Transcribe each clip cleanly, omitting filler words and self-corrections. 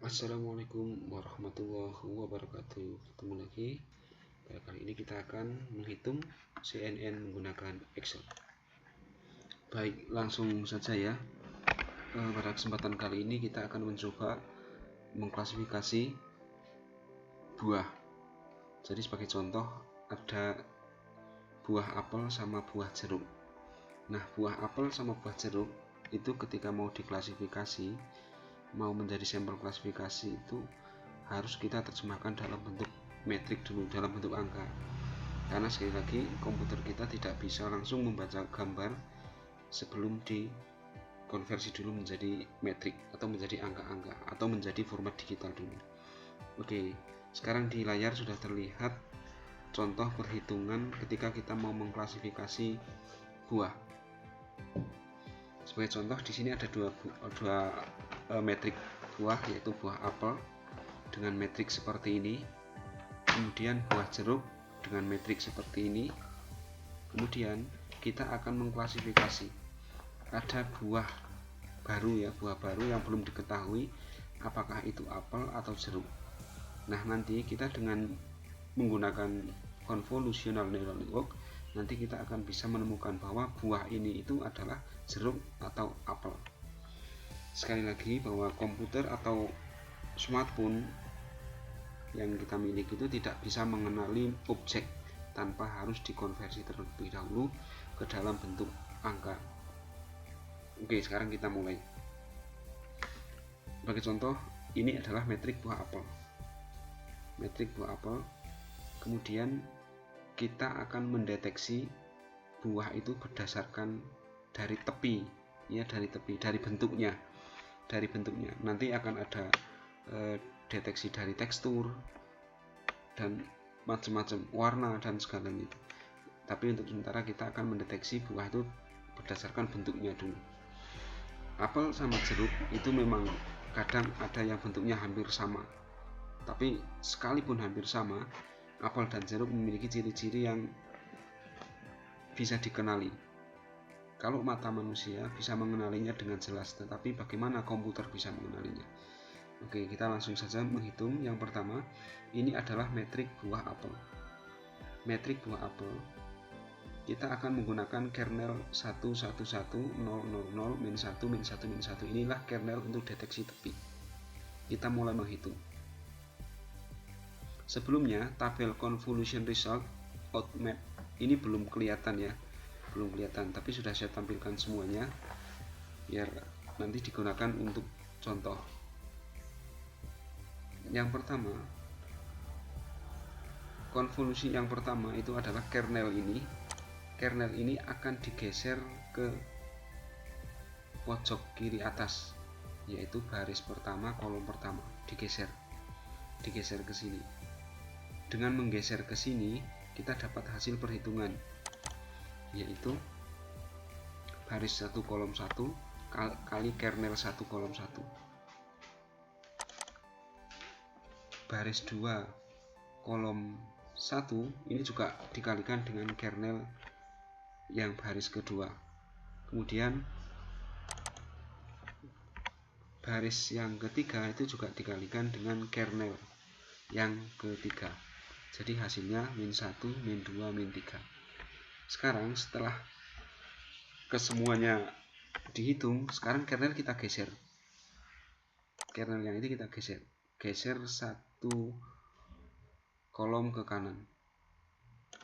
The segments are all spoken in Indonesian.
Assalamualaikum warahmatullahi wabarakatuh. Ketemu lagi. Pada kali ini kita akan menghitung CNN menggunakan Excel. Baik, langsung saja ya. Pada kesempatan kali ini kita akan mencoba mengklasifikasi buah. Jadi sebagai contoh ada buah apel sama buah jeruk. Nah, buah apel sama buah jeruk itu ketika mau diklasifikasi, mau menjadi sampel klasifikasi itu harus kita terjemahkan dalam bentuk metrik dulu, dalam bentuk angka. Karena sekali lagi komputer kita tidak bisa langsung membaca gambar sebelum dikonversi dulu menjadi metrik atau menjadi angka-angka atau menjadi format digital dulu. Oke, sekarang di layar sudah terlihat contoh perhitungan ketika kita mau mengklasifikasi buah. Sebagai contoh di sini ada dua metrik buah, yaitu buah apel dengan metrik seperti ini, kemudian buah jeruk dengan metrik seperti ini. Kemudian kita akan mengklasifikasi ada buah baru ya, buah baru yang belum diketahui apakah itu apel atau jeruk. Nah, nanti kita dengan menggunakan convolutional neural network nanti kita akan bisa menemukan bahwa buah ini itu adalah jeruk atau apel. Sekali lagi bahwa komputer atau smartphone yang kita miliki itu tidak bisa mengenali objek tanpa harus dikonversi terlebih dahulu ke dalam bentuk angka. Oke, sekarang kita mulai. Sebagai contoh, ini adalah metrik buah apel. Metrik buah apel. Kemudian kita akan mendeteksi buah itu berdasarkan dari tepi, ya, dari tepi, dari bentuknya. Nanti akan ada deteksi dari tekstur dan macam-macam warna dan segalanya. Tapi untuk sementara kita akan mendeteksi buah itu berdasarkan bentuknya dulu. Apel sama jeruk itu memang kadang ada yang bentuknya hampir sama, tapi sekalipun hampir sama, apel dan jeruk memiliki ciri-ciri yang bisa dikenali. Kalau mata manusia bisa mengenalinya dengan jelas, tetapi bagaimana komputer bisa mengenalinya? Oke, kita langsung saja menghitung. Yang pertama, ini adalah metrik buah apel. Metrik buah apel, kita akan menggunakan kernel 111.000-1-1-1. Inilah kernel untuk deteksi tepi. Kita mulai menghitung. Sebelumnya, tabel convolution result outmap ini belum kelihatan ya, tapi sudah saya tampilkan semuanya biar nanti digunakan untuk contoh. Yang pertama, konvolusi yang pertama itu adalah kernel ini. Kernel ini akan digeser ke pojok kiri atas, yaitu baris pertama, kolom pertama, digeser ke sini. Dengan menggeser ke sini, kita dapat hasil perhitungan, yaitu baris 1 kolom 1 kali kernel 1 kolom 1. Baris 2 kolom 1 ini juga dikalikan dengan kernel yang baris kedua. Kemudian baris yang ketiga itu juga dikalikan dengan kernel yang ketiga. Jadi hasilnya min 1, min 2, min 3. Sekarang setelah kesemuanya dihitung, sekarang kernel kita geser. Kernel yang ini kita geser. Geser 1 kolom ke kanan.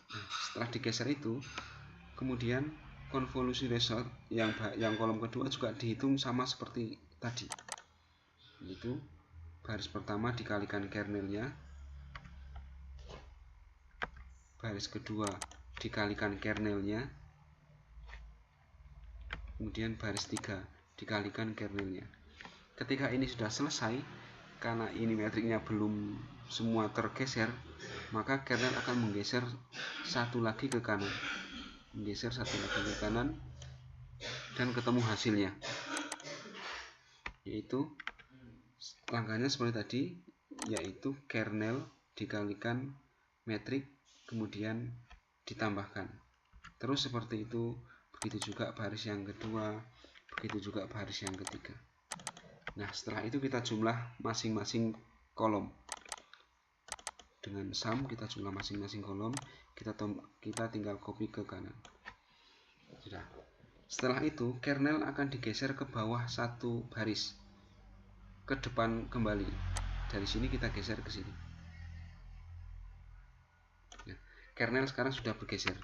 Nah, setelah digeser itu, kemudian konvolusi result yang kolom kedua juga dihitung sama seperti tadi. Itu baris pertama dikalikan kernelnya, baris kedua dikalikan kernelnya, kemudian baris 3 dikalikan kernelnya. Ketika ini sudah selesai, karena ini metriknya belum semua tergeser, maka kernel akan menggeser satu lagi ke kanan, dan ketemu hasilnya, yaitu langkahnya seperti tadi, yaitu kernel dikalikan metrik kemudian ditambahkan. Terus seperti itu, begitu juga baris yang kedua, begitu juga baris yang ketiga. Nah, setelah itu kita jumlah masing-masing kolom. Dengan sum kita jumlah masing-masing kolom, kita tinggal copy ke kanan. Sudah. Setelah itu kernel akan digeser ke bawah satu baris, ke depan kembali. Dari sini kita geser ke sini. Nah, kernel sekarang sudah bergeser.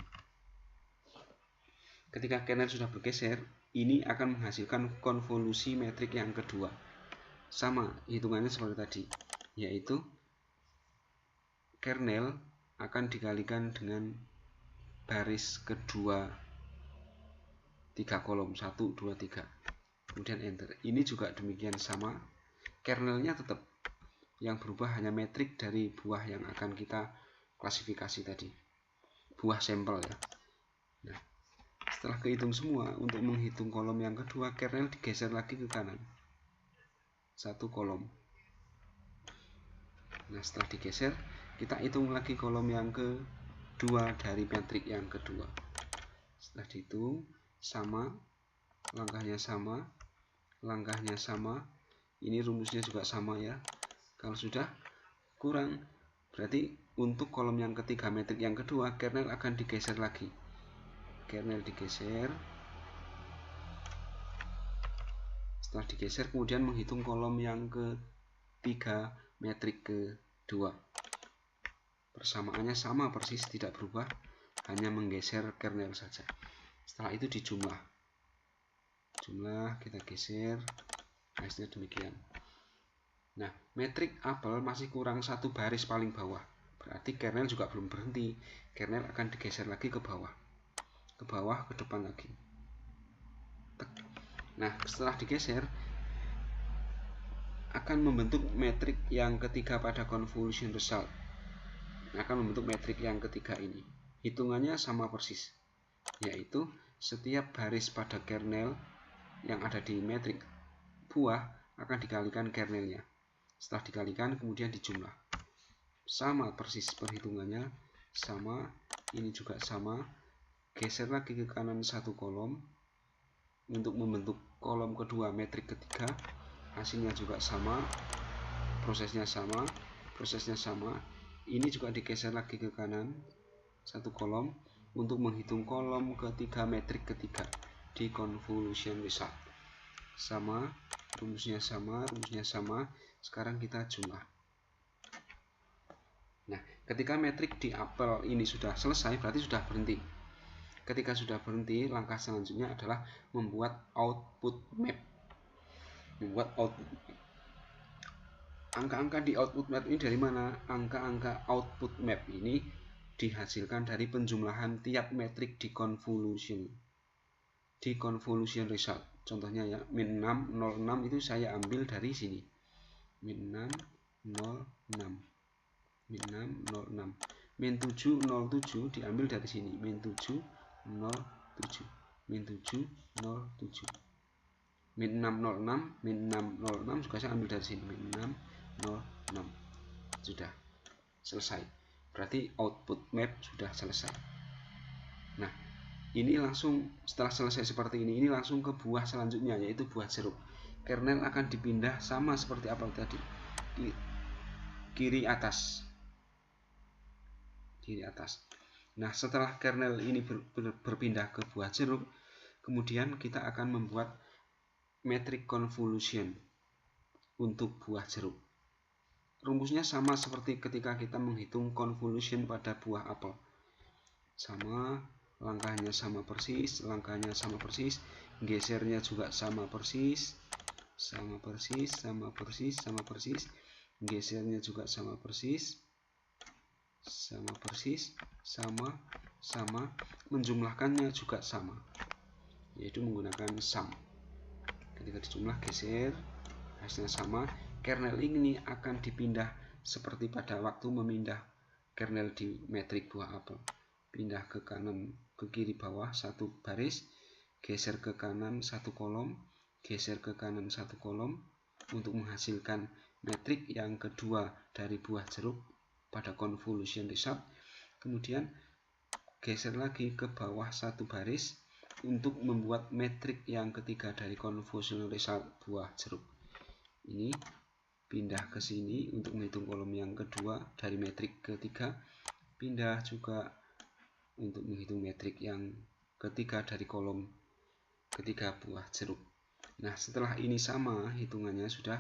Ketika kernel sudah bergeser, ini akan menghasilkan konvolusi metrik yang kedua. Sama hitungannya seperti tadi, yaitu kernel akan dikalikan dengan baris kedua 3 kolom, 1, 2, 3, kemudian enter. Ini juga demikian sama, kernelnya tetap, yang berubah hanya metrik dari buah yang akan kita klasifikasi tadi, buah sampel ya. Nah, setelah kehitung semua, untuk menghitung kolom yang kedua, kernel digeser lagi ke kanan 1 kolom. Nah, setelah digeser, kita hitung lagi kolom yang kedua dari metrik yang kedua. Setelah dihitung, sama, langkahnya sama, langkahnya sama, ini rumusnya juga sama ya. Kalau sudah kurang, berarti untuk kolom yang ketiga metrik yang kedua, kernel akan digeser lagi. Kernel digeser. Setelah digeser, kemudian menghitung kolom yang ketiga metrik kedua. Persamaannya sama persis, tidak berubah, hanya menggeser kernel saja. Setelah itu dijumlah. Jumlah kita geser, hasilnya demikian. Nah, metrik apel masih kurang satu baris paling bawah. Berarti kernel juga belum berhenti. Kernel akan digeser lagi ke bawah. Ke bawah, ke depan lagi. Nah, setelah digeser, akan membentuk metrik yang ketiga pada convolution result. Akan membentuk metrik yang ketiga ini. Hitungannya sama persis, yaitu setiap baris pada kernel yang ada di metrik buah akan dikalikan kernelnya. Setelah dikalikan, kemudian dijumlah. Sama persis perhitungannya, sama, ini juga sama. Geser lagi ke kanan satu kolom untuk membentuk kolom kedua metrik ketiga. Hasilnya juga sama, prosesnya sama, prosesnya sama. Ini juga digeser lagi ke kanan satu kolom untuk menghitung kolom ketiga metrik ketiga di convolution result. Sama, rumusnya sama, rumusnya sama. Sekarang kita jumlah. Nah, ketika metrik di apel ini sudah selesai, berarti sudah berhenti. Ketika sudah berhenti, langkah selanjutnya adalah membuat output map. Membuat output. Angka-angka di output map ini dari mana? Angka-angka output map ini dihasilkan dari penjumlahan tiap metrik di convolution result. Contohnya ya, min 6, 06 itu saya ambil dari sini. Min 6, 06. Min 6, 06. Min 7, 07 diambil dari sini. Min 7, 07. Min 7, 07. Min 6, 06. Min 6, 06 juga saya ambil dari sini. Min 6, 06. Sudah selesai. Berarti output map sudah selesai. Nah, ini langsung setelah selesai seperti ini langsung ke buah selanjutnya, yaitu buah jeruk. Kernel akan dipindah sama seperti apa tadi, kiri atas. Nah, setelah kernel ini berpindah ke buah jeruk, kemudian kita akan membuat metrik convolution untuk buah jeruk. Rumusnya sama seperti ketika kita menghitung convolution pada buah apel. Sama, langkahnya sama persis, langkahnya sama persis, gesernya juga sama persis, sama persis, sama persis, sama persis, gesernya juga sama persis, sama persis, sama, menjumlahkannya juga sama, yaitu menggunakan sum. Ketika dijumlah, geser, hasilnya sama. Kernel ini akan dipindah seperti pada waktu memindah kernel di metrik buah apel. Pindah ke kanan, ke kiri bawah satu baris, geser ke kanan satu kolom, geser ke kanan satu kolom untuk menghasilkan metrik yang kedua dari buah jeruk pada convolution result. Kemudian geser lagi ke bawah satu baris untuk membuat metrik yang ketiga dari convolution result buah jeruk. ini pindah ke sini untuk menghitung kolom yang kedua dari metrik ketiga, pindah juga untuk menghitung metrik yang ketiga dari kolom ketiga buah jeruk. Nah, setelah ini sama hitungannya sudah,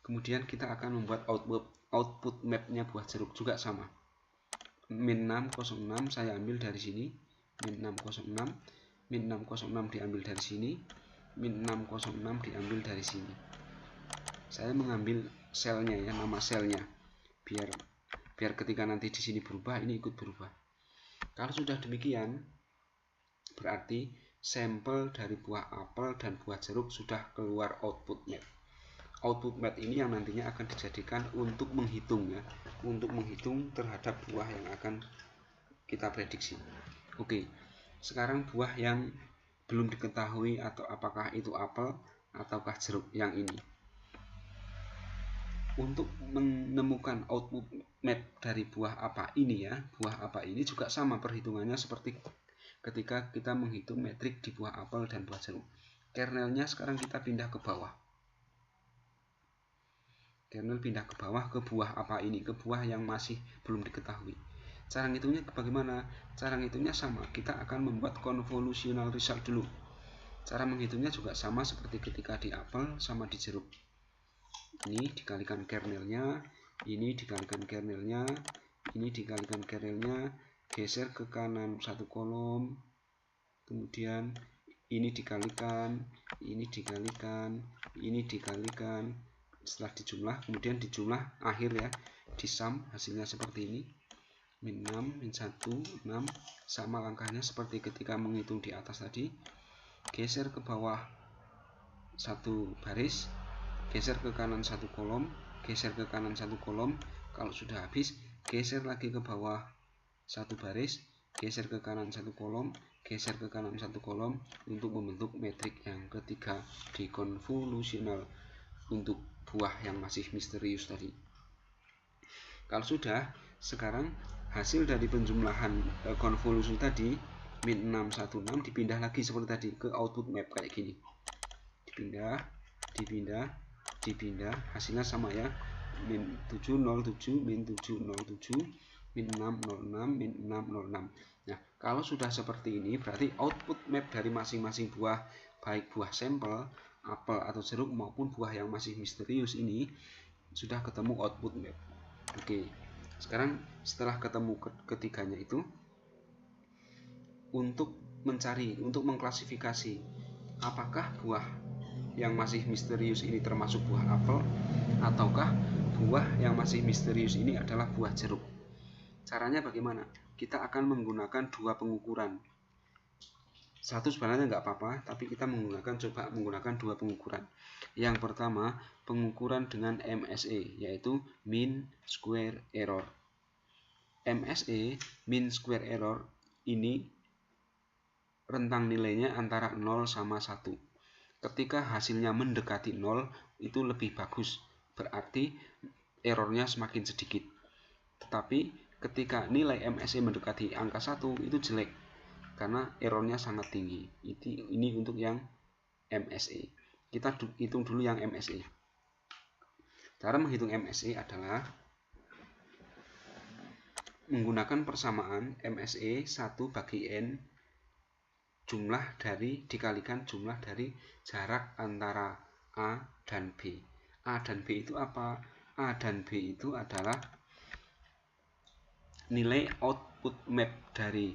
kemudian kita akan membuat output mapnya buah jeruk juga sama. Min 606 saya ambil dari sini, min 606, min 606 diambil dari sini, min 606 diambil dari sini. Saya mengambil selnya ya, nama selnya, biar ketika nanti di sini berubah, ini ikut berubah. Kalau sudah demikian, berarti sampel dari buah apel dan buah jeruk sudah keluar output map. Output map ini yang nantinya akan dijadikan untuk menghitung ya, untuk menghitung terhadap buah yang akan kita prediksi. Oke, sekarang buah yang belum diketahui atau apakah itu apel ataukah jeruk yang ini. Untuk menemukan output map dari buah apa ini ya, buah apa ini juga sama perhitungannya seperti ketika kita menghitung metrik di buah apel dan buah jeruk. Kernelnya sekarang kita pindah ke bawah. Kernel pindah ke bawah ke buah apa ini, ke buah yang masih belum diketahui. Cara ngitungnya bagaimana? Cara ngitungnya sama, kita akan membuat convolutional result dulu. Cara menghitungnya juga sama seperti ketika di apel sama di jeruk. Ini dikalikan kernelnya, ini dikalikan kernelnya, ini dikalikan kernelnya, geser ke kanan satu kolom, kemudian ini dikalikan, ini dikalikan, ini dikalikan, setelah dijumlah, kemudian dijumlah akhir ya, di sum hasilnya seperti ini, min 6, min 1, 6, sama langkahnya seperti ketika menghitung di atas tadi. Geser ke bawah satu baris, geser ke kanan satu kolom, geser ke kanan satu kolom. Kalau sudah habis, geser lagi ke bawah satu baris, geser ke kanan satu kolom, geser ke kanan satu kolom untuk membentuk metrik yang ketiga di convolutional untuk buah yang masih misterius tadi. Kalau sudah, sekarang hasil dari penjumlahan konvolusi tadi min 616 dipindah lagi seperti tadi ke output map kayak gini. Dipindah, dipindah, dipindah, hasilnya sama ya, min 707, min 707, min 606, min 606. Nah, kalau sudah seperti ini berarti output map dari masing-masing buah, baik buah sampel, apel atau jeruk maupun buah yang masih misterius ini sudah ketemu output map. Oke, sekarang setelah ketemu ketiganya itu, untuk mencari, untuk mengklasifikasi apakah buah yang masih misterius ini termasuk buah apel ataukah buah yang masih misterius ini adalah buah jeruk. Caranya bagaimana? Kita akan menggunakan dua pengukuran. Satu sebenarnya nggak apa-apa, tapi kita coba menggunakan dua pengukuran. Yang pertama, pengukuran dengan MSE, yaitu mean square error. MSE, mean square error, ini rentang nilainya antara 0 sama 1. Ketika hasilnya mendekati 0 itu lebih bagus, berarti errornya semakin sedikit. Tetapi ketika nilai MSE mendekati angka 1 itu jelek karena errornya sangat tinggi. Ini untuk yang MSE. Kita hitung dulu yang MSE. Cara menghitung MSE adalah menggunakan persamaan MSE 1 bagi N jumlah dari dikalikan jumlah dari jarak antara A dan B. A dan B itu apa? A dan B itu adalah nilai output map dari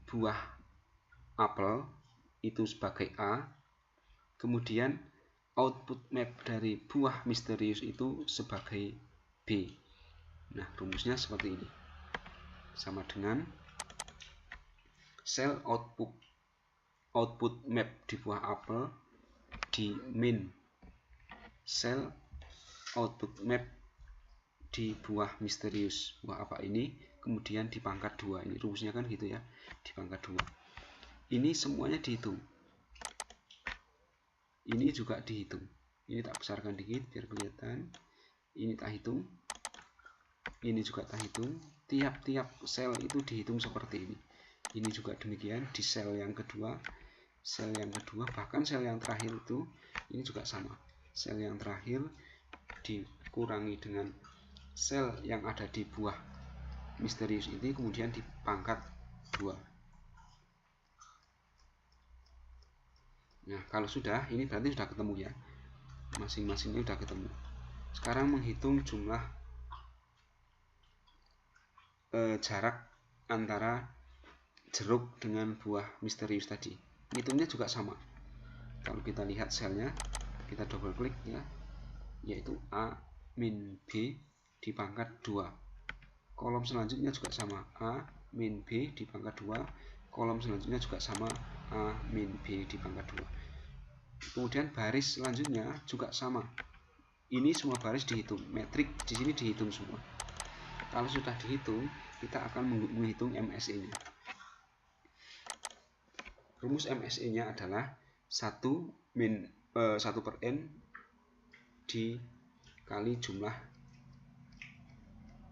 buah apel itu sebagai A, kemudian output map dari buah misterius itu sebagai B. Nah, rumusnya seperti ini. Sama dengan sel output map di buah apel di min sel output map di buah misterius, buah apa ini, kemudian dipangkat 2. Ini rumusnya kan gitu ya, dipangkat 2. Ini semuanya dihitung. Ini juga dihitung. Ini tak besarkan dikit biar kelihatan. Ini tak hitung. Ini juga tak hitung. Tiap-tiap sel itu dihitung seperti ini. Ini juga demikian di sel yang kedua, bahkan sel yang terakhir itu ini juga sama. sel yang terakhir dikurangi dengan sel yang ada di buah misterius ini, kemudian dipangkat 2. Nah, kalau sudah, ini berarti sudah ketemu ya, masing-masingnya sudah ketemu. Sekarang menghitung jumlah jarak antara jeruk dengan buah misterius tadi. Hitungnya juga sama. Kalau kita lihat selnya, kita double klik ya, yaitu A min B dipangkat 2. Kolom selanjutnya juga sama, A min B dipangkat 2. Kolom selanjutnya juga sama, A min B dipangkat 2. Kemudian baris selanjutnya juga sama. Ini semua baris dihitung, metrik di sini dihitung semua. Kalau sudah dihitung, kita akan menghitung MSE-nya. Rumus MSE-nya adalah 1 per N dikali jumlah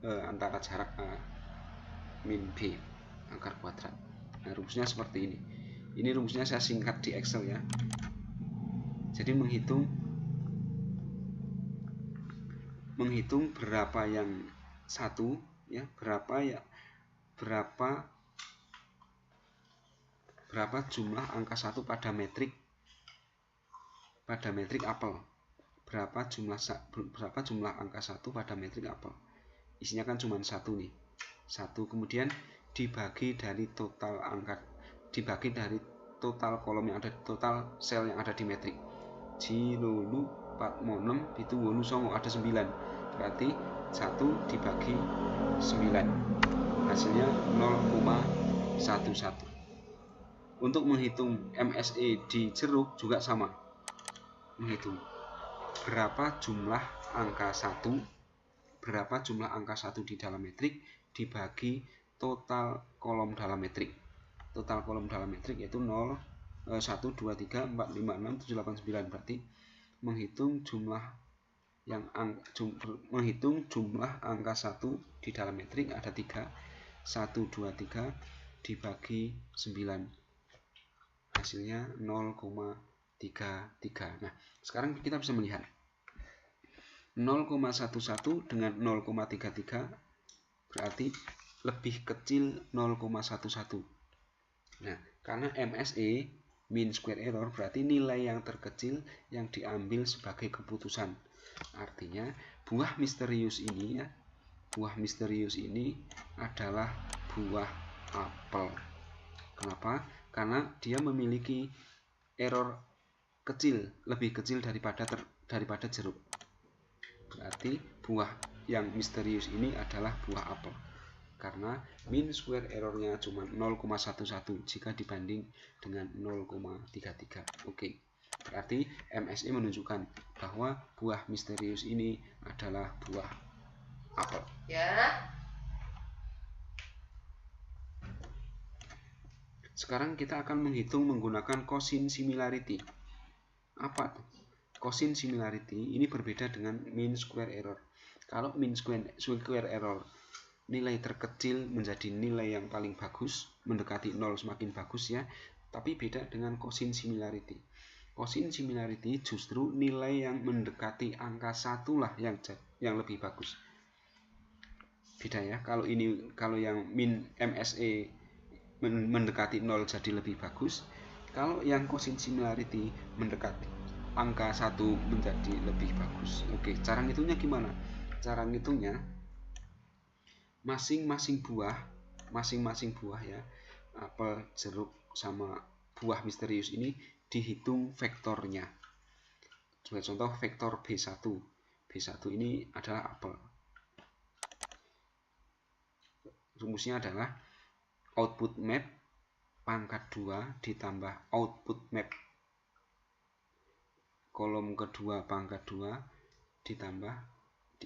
antara jarak A min B akar kuadrat. Nah, rumusnya seperti ini. Ini rumusnya saya singkat di Excel ya. Jadi menghitung berapa yang satu ya, berapa jumlah angka 1 pada metrik apel. Berapa jumlah angka 1 pada metrik apel. Isinya kan cuma 1 nih. 1 kemudian dibagi dari total kolom yang ada, total sel yang ada di metrik. Jilulu 4 itu 8 ada 9. Berarti 1 dibagi 9. Hasilnya 0,11. Untuk menghitung MSE di jeruk juga sama. Menghitung berapa jumlah angka 1 di dalam metrik dibagi total kolom dalam metrik. Total kolom dalam metrik yaitu 0, 1, 2, 3, 4, 5, 6, 7, 8, 9. Berarti menghitung jumlah angka 1 di dalam metrik ada 3. 1, 2, 3 dibagi 9. Hasilnya 0,33. Nah, sekarang kita bisa melihat 0,11 dengan 0,33 berarti lebih kecil 0,11. Nah, karena MSE mean square error berarti nilai yang terkecil yang diambil sebagai keputusan. Artinya buah misterius ini adalah buah apel. Kenapa? Karena dia memiliki error kecil, lebih kecil daripada jeruk. Berarti buah yang misterius ini adalah buah apel. Karena mean square errornya cuma 0,11 jika dibanding dengan 0,33. Oke. Berarti MSE menunjukkan bahwa buah misterius ini adalah buah apel. Ya. Sekarang kita akan menghitung menggunakan Cosin similarity. Apa tuh? Cosin similarity ini berbeda dengan mean square error. Kalau mean square error nilai terkecil menjadi nilai yang paling bagus, mendekati 0 semakin bagus ya. Tapi beda dengan Cosin similarity. Cosin similarity justru nilai yang mendekati angka 1 lah yang lebih bagus. Beda ya. Kalau yang mean MSE mendekati 0 jadi lebih bagus. Kalau yang Cosin similarity mendekati angka 1 menjadi lebih bagus. Oke, cara ngitungnya gimana? Cara ngitungnya masing-masing buah ya, apel, jeruk sama buah misterius ini dihitung vektornya. Sebagai contoh vektor B1. B1 ini adalah apel. Rumusnya adalah output map pangkat 2 ditambah output map kolom kedua pangkat 2 ditambah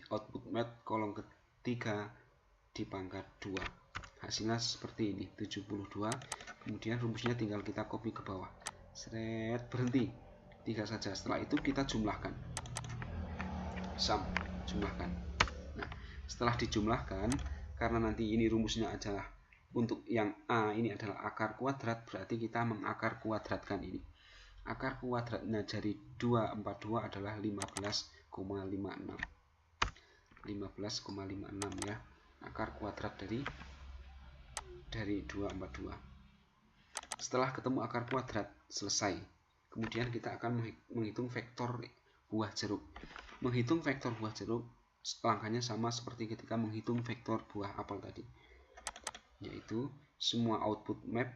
output map kolom ketiga di pangkat 2. Hasilnya seperti ini, 72. Kemudian rumusnya tinggal kita copy ke bawah. Seret, berhenti. 3 saja. Setelah itu kita jumlahkan. Sum, jumlahkan. Nah, setelah dijumlahkan, karena nanti ini rumusnya adalah untuk yang A ini adalah akar kuadrat, berarti kita mengakar kuadratkan ini. akar kuadratnya dari 242 adalah 15,56. 15,56 ya, akar kuadrat dari 242. Setelah ketemu akar kuadrat, selesai. Kemudian kita akan menghitung vektor buah jeruk. Menghitung vektor buah jeruk, langkahnya sama seperti ketika menghitung vektor buah apel tadi, yaitu semua output map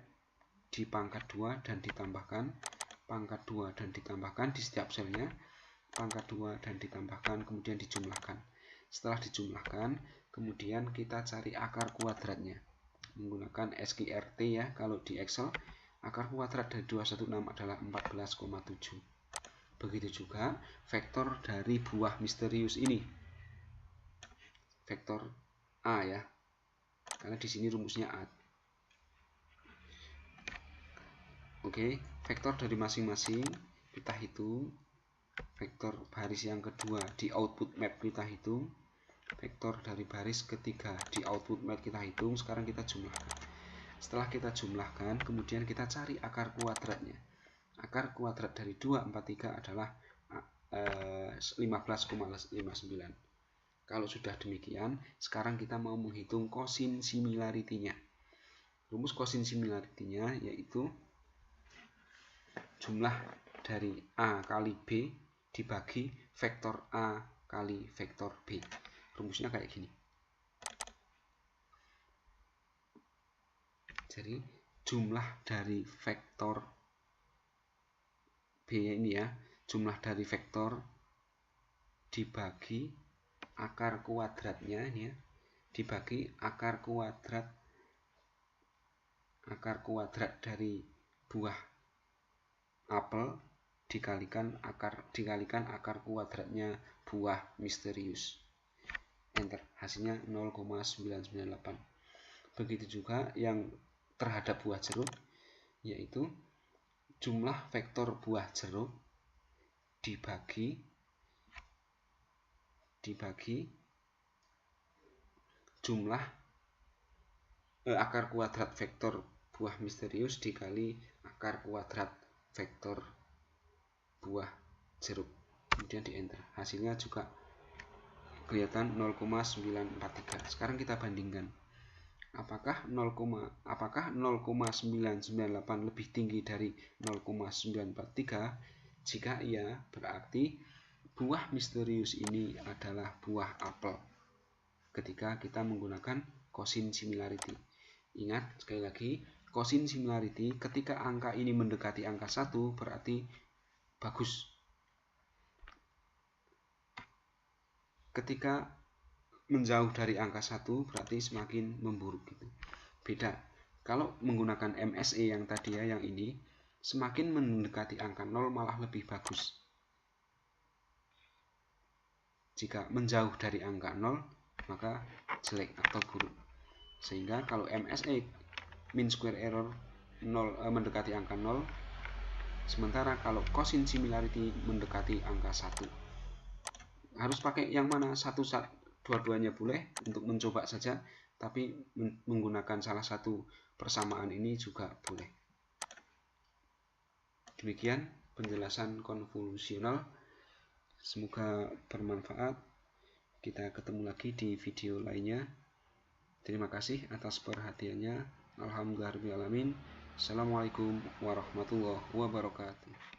di pangkat 2 dan ditambahkan, pangkat 2 dan ditambahkan di setiap selnya, pangkat 2 dan ditambahkan, kemudian dijumlahkan. Setelah dijumlahkan, kemudian kita cari akar kuadratnya menggunakan SQRT ya. Kalau di Excel, akar kuadrat dari 216 adalah 14,7. Begitu juga vektor dari buah misterius ini, vektor A ya, karena di sini rumusnya A. Oke, vektor dari masing-masing kita hitung. Vektor baris yang kedua di output map kita hitung, vektor dari baris ketiga di output map kita hitung. Sekarang kita jumlahkan. Setelah kita jumlahkan, kemudian kita cari akar kuadratnya. Akar kuadrat dari 243 adalah 15,59. Kalau sudah demikian, sekarang kita mau menghitung kosin similarity-nya. Rumus kosin similarity-nya yaitu jumlah dari A kali B dibagi vektor A kali vektor B. Rumusnya kayak gini. Jadi jumlah dari vektor B ini ya, jumlah dari vektor dibagi akar kuadratnya ini ya, dibagi akar kuadrat dari buah apel dikalikan akar kuadratnya buah misterius. Enter, hasilnya 0,998. Begitu juga yang terhadap buah jeruk, yaitu jumlah vektor buah jeruk dibagi jumlah akar kuadrat vektor buah misterius dikali akar kuadrat vektor buah jeruk. Kemudian di enter, hasilnya juga kelihatan 0,943. Sekarang kita bandingkan, apakah 0,998 lebih tinggi dari 0,943? Jika iya, berarti buah misterius ini adalah buah apel ketika kita menggunakan kosin similarity. Ingat sekali lagi, kosin similarity ketika angka ini mendekati angka 1 berarti bagus. Ketika menjauh dari angka 1 berarti semakin memburuk gitu. Beda. Kalau menggunakan MSE yang tadi ya, yang ini, semakin mendekati angka 0 malah lebih bagus. Jika menjauh dari angka 0 maka jelek atau buruk. Sehingga kalau MSE mean square error 0 mendekati angka 0, sementara kalau kosin similarity mendekati angka 1. Harus pakai yang mana? Dua-duanya boleh untuk mencoba saja, tapi menggunakan salah satu persamaan ini juga boleh. Demikian penjelasan konvolusional. Semoga bermanfaat. Kita ketemu lagi di video lainnya. Terima kasih atas perhatiannya. Alhamdulillahirabbil alamin. Assalamualaikum warahmatullahi wabarakatuh.